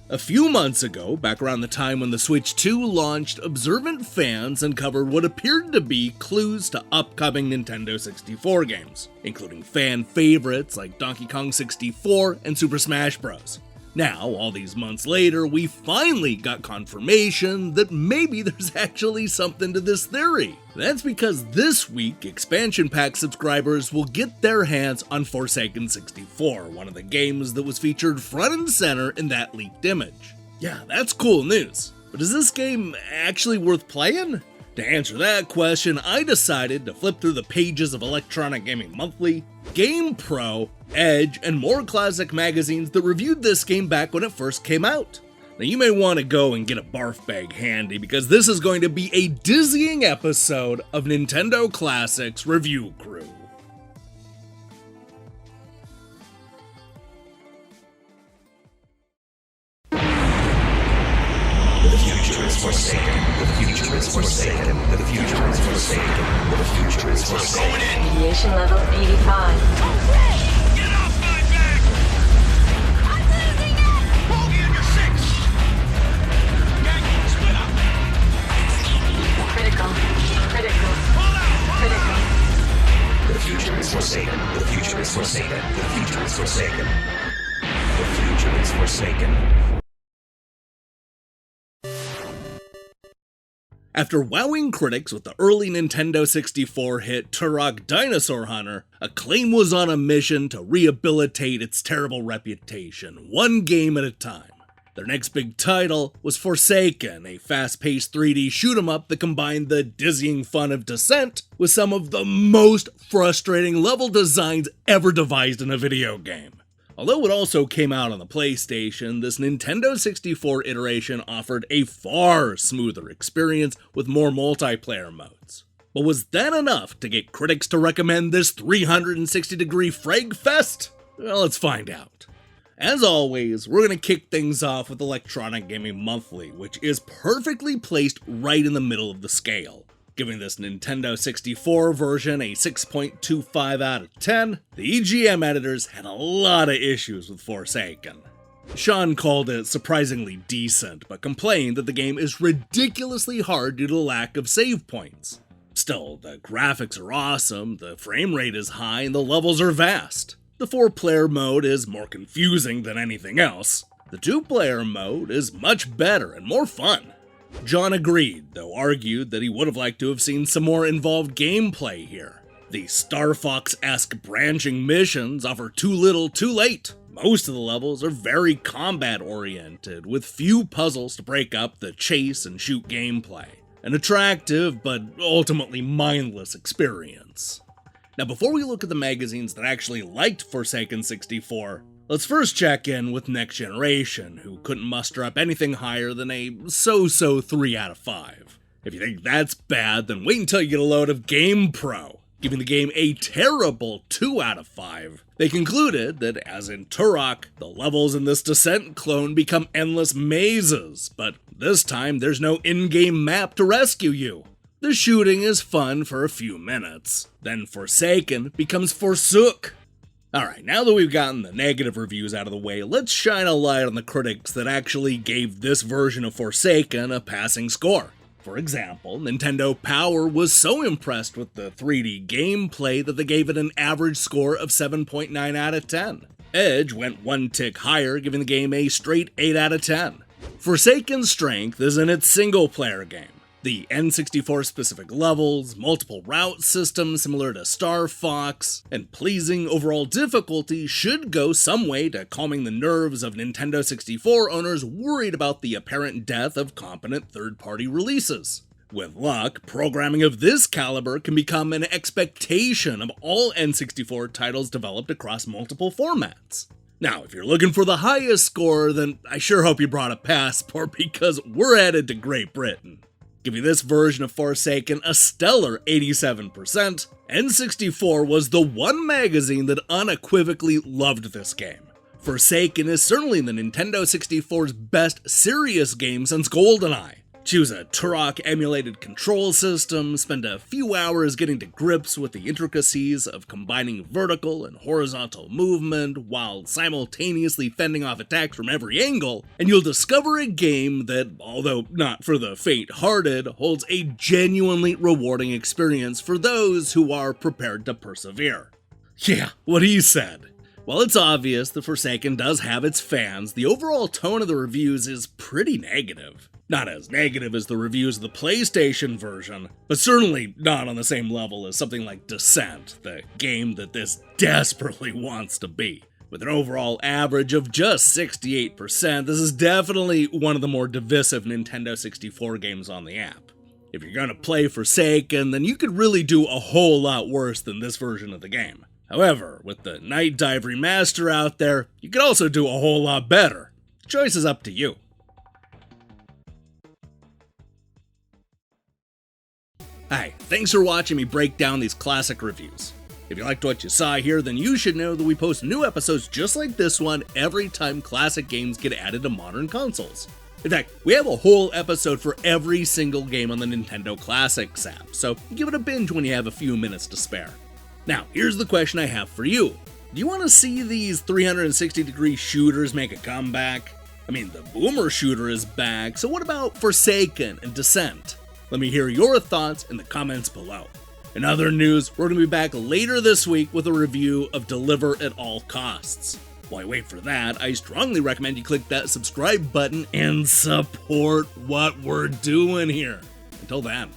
A few months ago, back around the time when the Switch 2 launched, observant fans uncovered what appeared to be clues to upcoming Nintendo 64 games, including fan favorites like Donkey Kong 64 and Super Smash Bros. Now, all these months later, we finally got confirmation that maybe there's actually something to this theory. That's because this week, expansion pack subscribers will get their hands on Forsaken 64, one of the games that was featured front and center in that leaked image. Yeah, that's cool news. But is this game actually worth playing? To answer that question, I decided to flip through the pages of Electronic Gaming Monthly, GamePro, Edge, and more classic magazines that reviewed this game back when it first came out. Now you may want to go and get a barf bag handy because this is going to be a dizzying episode of Nintendo Classics Review Crew. The future is forsaken. The future is forsaken. The future is forsaken. The future is forsaken. Going in. Radiation level 85. Get off my back! I'm losing it! Bogey in your six! Gang, split up! Critical. Critical. Pull out! Critical. The future is forsaken. The future is forsaken. The future is forsaken. The future is forsaken. After wowing critics with the early Nintendo 64 hit Turok Dinosaur Hunter, Acclaim was on a mission to rehabilitate its terrible reputation, one game at a time. Their next big title was Forsaken, a fast-paced 3D shoot-'em-up that combined the dizzying fun of Descent with some of the most frustrating level designs ever devised in a video game. Although it also came out on the PlayStation, this Nintendo 64 iteration offered a far smoother experience with more multiplayer modes. But was that enough to get critics to recommend this 360-degree frag fest? Well, let's find out. As always, we're going to kick things off with Electronic Gaming Monthly, which is perfectly placed right in the middle of the scale. Giving this Nintendo 64 version a 6.25 out of 10, the EGM editors had a lot of issues with Forsaken. Sean called it surprisingly decent, but complained that the game is ridiculously hard due to the lack of save points. Still, the graphics are awesome, the frame rate is high, and the levels are vast. The 4-player mode is more confusing than anything else. The 2-player mode is much better and more fun. John agreed, though argued that he would have liked to have seen some more involved gameplay here. The Star Fox-esque branching missions offer too little too late. Most of the levels are very combat-oriented, with few puzzles to break up the chase and shoot gameplay. An attractive, but ultimately mindless experience. Now before we look at the magazines that actually liked Forsaken 64, let's first check in with Next Generation, who couldn't muster up anything higher than a so-so 3 out of 5. If you think that's bad, then wait until you get a load of GamePro, giving the game a terrible 2 out of 5. They concluded that, as in Turok, the levels in this Descent clone become endless mazes, but this time there's no in-game map to rescue you. The shooting is fun for a few minutes, then Forsaken becomes Forsook. Alright, now that we've gotten the negative reviews out of the way, let's shine a light on the critics that actually gave this version of Forsaken a passing score. For example, Nintendo Power was so impressed with the 3D gameplay that they gave it an average score of 7.9 out of 10. Edge went one tick higher, giving the game a straight 8 out of 10. Forsaken's strength is in its single-player game. The N64 specific levels, multiple route systems similar to Star Fox, and pleasing overall difficulty should go some way to calming the nerves of Nintendo 64 owners worried about the apparent death of competent third-party releases. With luck, programming of this caliber can become an expectation of all N64 titles developed across multiple formats. Now, if you're looking for the highest score, then I sure hope you brought a passport because we're headed to Great Britain. Giving this version of Forsaken a stellar 87%, N64 was the one magazine that unequivocally loved this game. Forsaken is certainly the Nintendo 64's best serious game since GoldenEye. Choose a Turok emulated control system, spend a few hours getting to grips with the intricacies of combining vertical and horizontal movement while simultaneously fending off attacks from every angle, and you'll discover a game that, although not for the faint-hearted, holds a genuinely rewarding experience for those who are prepared to persevere. Yeah, what he said. While it's obvious The Forsaken does have its fans, the overall tone of the reviews is pretty negative. Not as negative as the reviews of the PlayStation version, but certainly not on the same level as something like Descent, the game that this desperately wants to be. With an overall average of just 68%, this is definitely one of the more divisive Nintendo 64 games on the app. If you're gonna play Forsaken, then you could really do a whole lot worse than this version of the game. However, with the Night Dive Remaster out there, you could also do a whole lot better. The choice is up to you. Hi, thanks for watching me break down these classic reviews. If you liked what you saw here, then you should know that we post new episodes just like this one every time classic games get added to modern consoles. In fact, we have a whole episode for every single game on the Nintendo Classics app, so give it a binge when you have a few minutes to spare. Now, here's the question I have for you. Do you want to see these 360-degree shooters make a comeback? I mean, the Boomer shooter is back, so what about Forsaken and Descent? Let me hear your thoughts in the comments below. In other news, we're going to be back later this week with a review of Deliver at All Costs. While you wait for that, I strongly recommend you click that subscribe button and support what we're doing here. Until then.